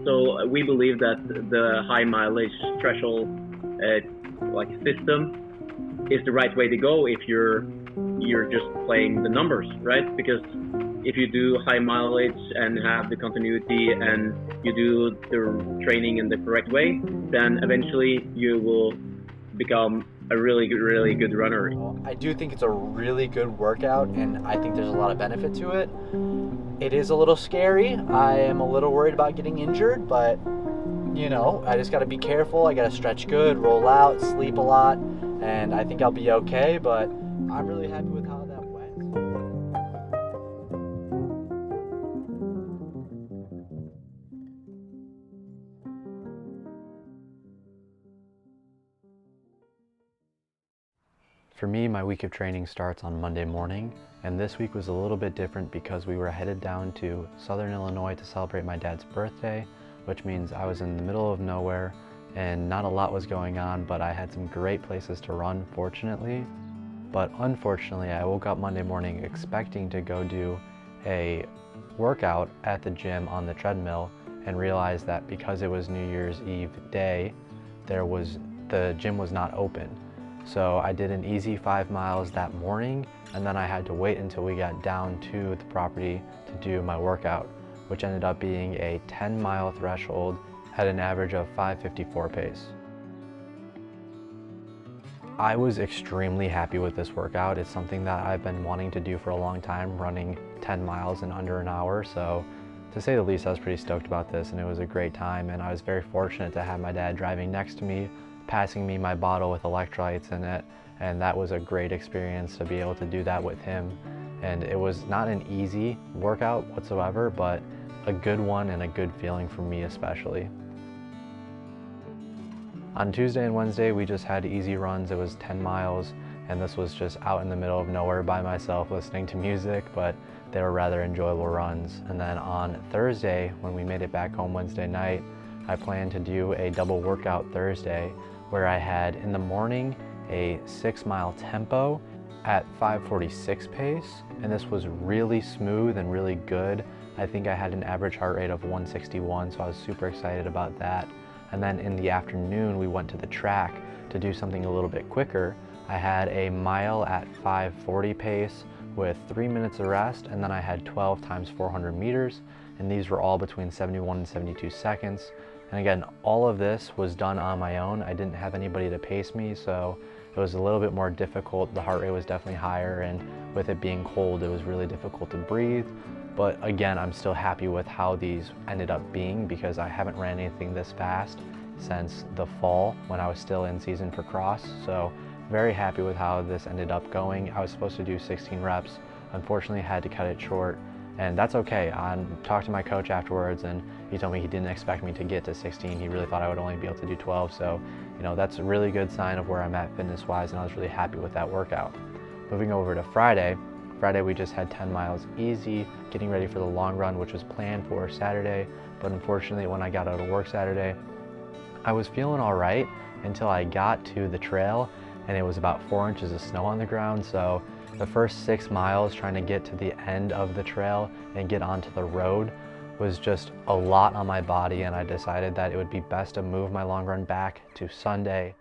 So we believe that the high mileage threshold system is the right way to go if you're just playing the numbers, right? Because if you do high mileage and have the continuity and you do the training in the correct way, then eventually you will become a really good runner. I do think it's a really good workout, and I think there's a lot of benefit to it. It is a little scary. I am a little worried about getting injured, but I just got to be careful. I got to stretch good, roll out, sleep a lot, and I think I'll be okay, but I'm really happy with how that went. For me, my week of training starts on Monday morning, and this week was a little bit different because we were headed down to Southern Illinois to celebrate my dad's birthday, which means I was in the middle of nowhere and not a lot was going on, but I had some great places to run, fortunately. But unfortunately, I woke up Monday morning expecting to go do a workout at the gym on the treadmill and realized that because it was New Year's Eve day, the gym was not open. So I did an easy 5 miles that morning, and then I had to wait until we got down to the property to do my workout, which ended up being a 10-mile threshold at an average of 5:54 pace. I was extremely happy with this workout. It's something that I've been wanting to do for a long time, running 10 miles in under an hour. So to say the least, I was pretty stoked about this, and it was a great time. And I was very fortunate to have my dad driving next to me, passing me my bottle with electrolytes in it. And that was a great experience to be able to do that with him. And it was not an easy workout whatsoever, but a good one and a good feeling for me especially. On Tuesday and Wednesday, we just had easy runs. It was 10 miles, and this was just out in the middle of nowhere by myself listening to music, but they were rather enjoyable runs. And then on Thursday, when we made it back home Wednesday night, I planned to do a double workout Thursday, where I had in the morning a 6-mile tempo at 5:46 pace, and this was really smooth and really good. I think I had an average heart rate of 161, so I was super excited about that. And then in the afternoon, we went to the track to do something a little bit quicker. I had a mile at 5:40 pace with 3 minutes of rest, and then I had 12 times 400 meters, and these were all between 71 and 72 seconds. And again, all of this was done on my own. I didn't have anybody to pace me, so it was a little bit more difficult. The heart rate was definitely higher, and with it being cold, it was really difficult to breathe. But again, I'm still happy with how these ended up being because I haven't ran anything this fast since the fall when I was still in season for cross. So very happy with how this ended up going. I was supposed to do 16 reps. Unfortunately, I had to cut it short, and that's okay. I talked to my coach afterwards, and he told me he didn't expect me to get to 16. He really thought I would only be able to do 12. So, that's a really good sign of where I'm at fitness-wise, and I was really happy with that workout. Moving over to Friday, we just had 10 miles easy, getting ready for the long run, which was planned for Saturday. But unfortunately, when I got out of work Saturday, I was feeling all right until I got to the trail, and it was about 4 inches of snow on the ground. So the first 6 miles trying to get to the end of the trail and get onto the road was just a lot on my body, and I decided that it would be best to move my long run back to Sunday.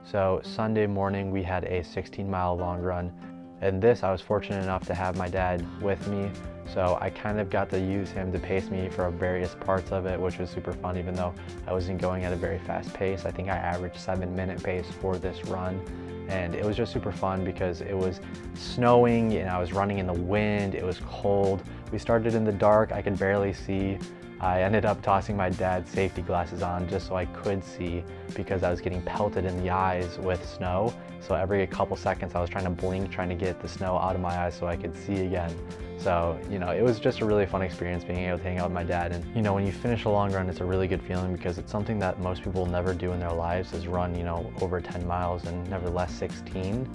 So Sunday morning we had a 16-mile long run, and this I was fortunate enough to have my dad with me, so I kind of got to use him to pace me for various parts of it, which was super fun even though I wasn't going at a very fast pace. I think I averaged 7-minute pace for this run, and it was just super fun because it was snowing and I was running in the wind. It was cold. We started in the dark. I could barely see. I ended up tossing my dad's safety glasses on just so I could see because I was getting pelted in the eyes with snow. So every couple seconds I was trying to blink, trying to get the snow out of my eyes so I could see again. So, it was just a really fun experience being able to hang out with my dad. And, when you finish a long run, it's a really good feeling because it's something that most people will never do in their lives is run, over 10 miles and nevertheless 16.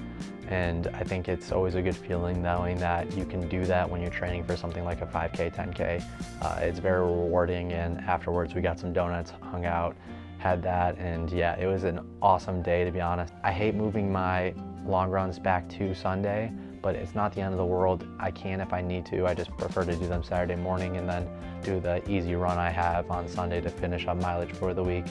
And I think it's always a good feeling knowing that you can do that when you're training for something like a 5K, 10K. It's very rewarding, and afterwards we got some donuts, hung out, had that, and yeah, it was an awesome day to be honest. I hate moving my long runs back to Sunday, but it's not the end of the world. I can if I need to. I just prefer to do them Saturday morning and then do the easy run I have on Sunday to finish up mileage for the week.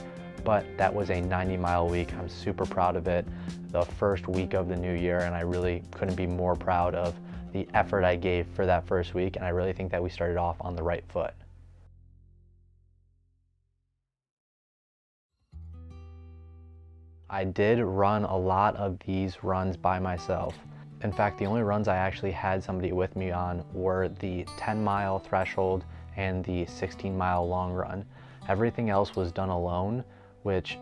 But that was a 90-mile week. I'm super proud of it. The first week of the new year, and I really couldn't be more proud of the effort I gave for that first week, and I really think that we started off on the right foot. I did run a lot of these runs by myself. In fact, the only runs I actually had somebody with me on were the 10-mile threshold and the 16-mile long run. Everything else was done alone, which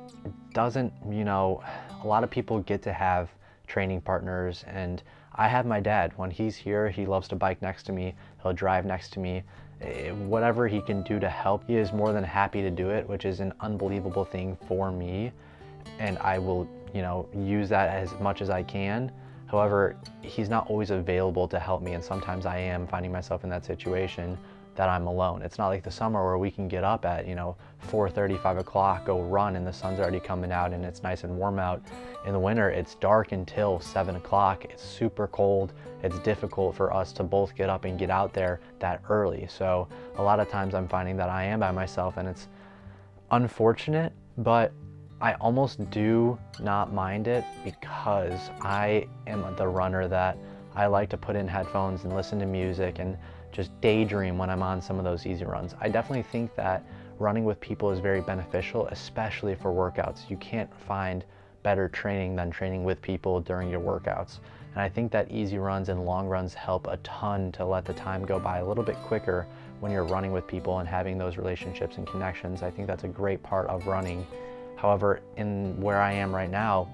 doesn't, a lot of people get to have training partners, and I have my dad. When he's here, he loves to bike next to me, he'll drive next to me. Whatever he can do to help, he is more than happy to do it, which is an unbelievable thing for me, and I will, use that as much as I can. However, he's not always available to help me, and sometimes I am finding myself in that situation that I'm alone. It's not like the summer where we can get up at 4:30, 5 o'clock, go run, and the sun's already coming out and it's nice and warm out. In the winter, it's dark until 7 o'clock. It's super cold. It's difficult for us to both get up and get out there that early. So a lot of times I'm finding that I am by myself, and it's unfortunate, but I almost do not mind it because I am the runner that I like to put in headphones and listen to music and just daydream when I'm on some of those easy runs. I definitely think that running with people is very beneficial, especially for workouts. You can't find better training than training with people during your workouts. And I think that easy runs and long runs help a ton to let the time go by a little bit quicker when you're running with people and having those relationships and connections. I think that's a great part of running. However, in where I am right now,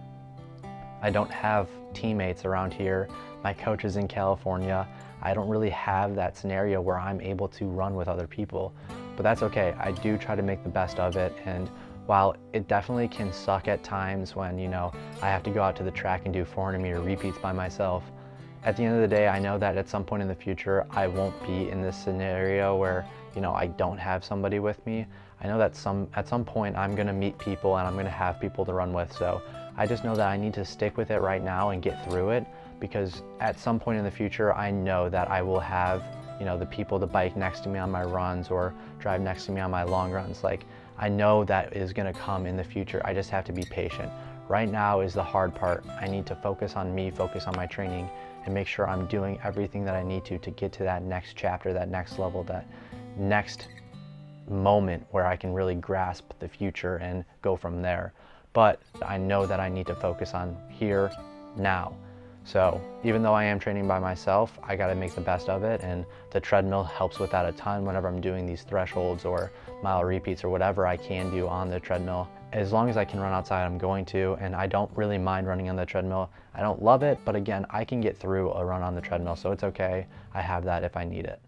I don't have teammates around here. My coach is in California. I don't really have that scenario where I'm able to run with other people, but that's okay. I do try to make the best of it, and while it definitely can suck at times when, I have to go out to the track and do 400-meter repeats by myself, at the end of the day, I know that at some point in the future, I won't be in this scenario where, I don't have somebody with me. I know that at some point I'm gonna meet people and I'm gonna have people to run with, so I just know that I need to stick with it right now and get through it, because at some point in the future, I know that I will have, the people to bike next to me on my runs or drive next to me on my long runs. Like, I know that is gonna come in the future. I just have to be patient. Right now is the hard part. I need to focus on me, focus on my training, and make sure I'm doing everything that I need to get to that next chapter, that next level, that next moment where I can really grasp the future and go from there. But I know that I need to focus on here, now. So even though I am training by myself, I gotta make the best of it, and the treadmill helps with that a ton whenever I'm doing these thresholds or mile repeats or whatever I can do on the treadmill. As long as I can run outside, I'm going to, and I don't really mind running on the treadmill. I don't love it, but again, I can get through a run on the treadmill, so it's okay. I have that if I need it.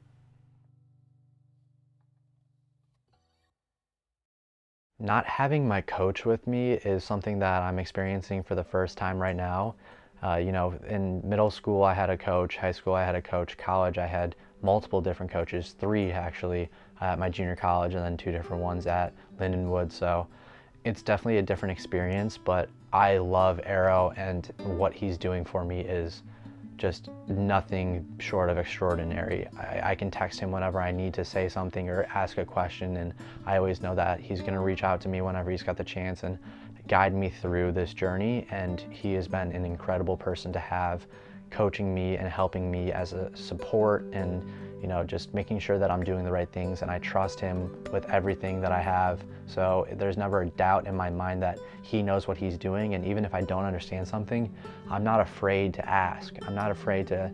Not having my coach with me is something that I'm experiencing for the first time right now. In middle school I had a coach, high school I had a coach, college I had multiple different coaches, 3 actually at my junior college, and then 2 different ones at Lindenwood. So it's definitely a different experience, but I love Arrow, and what he's doing for me is just nothing short of extraordinary. I can text him whenever I need to say something or ask a question, and I always know that he's gonna reach out to me whenever he's got the chance and guide me through this journey, and he has been an incredible person to have, coaching me and helping me as a support, and just making sure that I'm doing the right things, and I trust him with everything that I have. So there's never a doubt in my mind that he knows what he's doing, and even if I don't understand something, I'm not afraid to ask. I'm not afraid to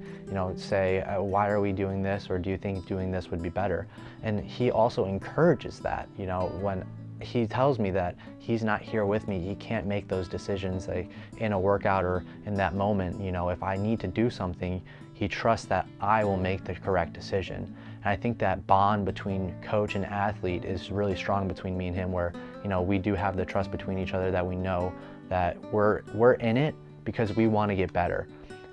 say, why are we doing this, or do you think doing this would be better? And he also encourages that. When he tells me that he's not here with me, he can't make those decisions like in a workout or in that moment. If I need to do something, he trusts that I will make the correct decision. And I think that bond between coach and athlete is really strong between me and him, where we do have the trust between each other, that we know that we're in it because we want to get better.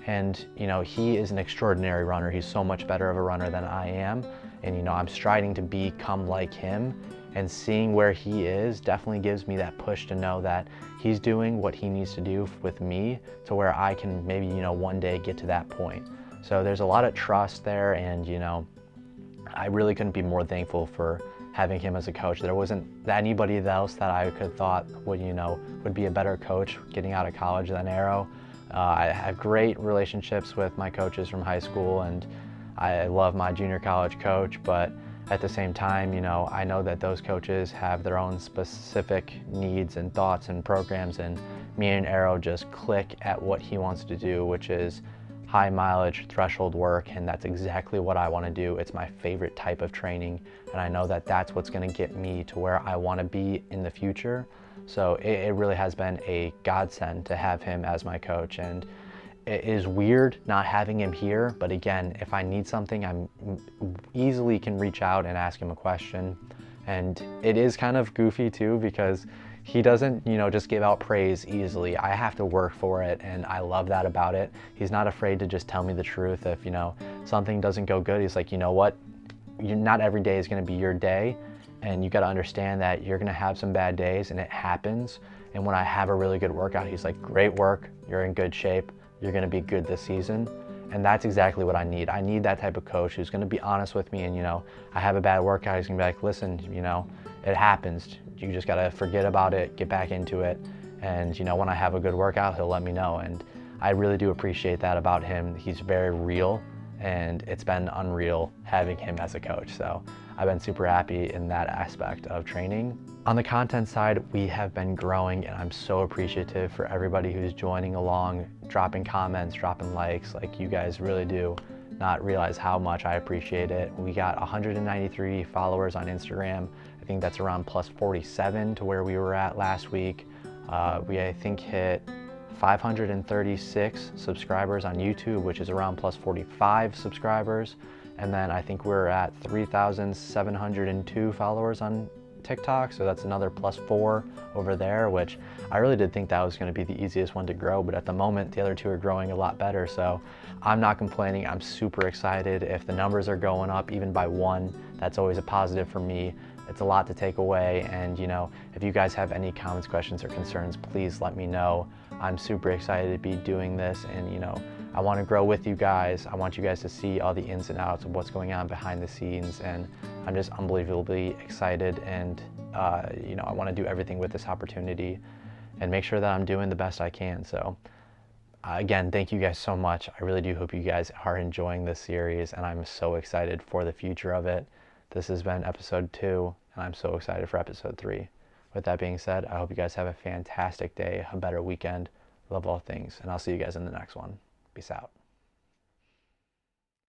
And he is an extraordinary runner. He's so much better of a runner than I am, and I'm striving to become like him. And seeing where he is definitely gives me that push to know that he's doing what he needs to do with me to where I can maybe, one day get to that point. So there's a lot of trust there, and, I really couldn't be more thankful for having him as a coach. There wasn't anybody else that I could thought would be a better coach getting out of college than Arrow. I have great relationships with my coaches from high school, and I love my junior college coach, but at the same time, I know that those coaches have their own specific needs and thoughts and programs, and me and Arrow just click at what he wants to do, which is high mileage threshold work, and that's exactly what I want to do. It's my favorite type of training, and I know that that's what's going to get me to where I want to be in the future. So it really has been a godsend to have him as my coach, and it is weird not having him here, but again, if I need something, I easily can reach out and ask him a question. And it is kind of goofy too, because he doesn't, just give out praise easily. I have to work for it, and I love that about it. He's not afraid to just tell me the truth. If, something doesn't go good, he's like, you know what? Not every day is going to be your day, and you got to understand that you're going to have some bad days, and it happens. And when I have a really good workout, he's like, great work, you're in good shape, you're going to be good this season. And that's exactly what I need. I need that type of coach who's going to be honest with me, and I have a bad workout, he's going to be like, listen, it happens. You just got to forget about it, get back into it. And when I have a good workout, he'll let me know. And I really do appreciate that about him. He's very real, and it's been unreal having him as a coach. So I've been super happy in that aspect of training. On the content side, we have been growing, and I'm so appreciative for everybody who's joining along, dropping comments, dropping likes. Like, you guys really do not realize how much I appreciate it. We got 193 followers on Instagram. I think that's around plus 47 to where we were at last week. We, I think, hit 536 subscribers on YouTube, which is around plus 45 subscribers. And then I think we're at 3,702 followers on TikTok, so that's another plus 4 over there, which I really did think that was going to be the easiest one to grow, but at the moment the other two are growing a lot better, so I'm not complaining. I'm super excited. If the numbers are going up even by 1, that's always a positive for me. It's a lot to take away, and if you guys have any comments, questions, or concerns, please let me know. I'm super excited to be doing this, and I want to grow with you guys. I want you guys to see all the ins and outs of what's going on behind the scenes, and I'm just unbelievably excited, and I want to do everything with this opportunity and make sure that I'm doing the best I can. So again, thank you guys so much. I really do hope you guys are enjoying this series, and I'm so excited for the future of it. This has been episode 2, and I'm so excited for episode 3. With that being said, I hope you guys have a fantastic day, a better weekend. Love all things, and I'll see you guys in the next one. Peace out.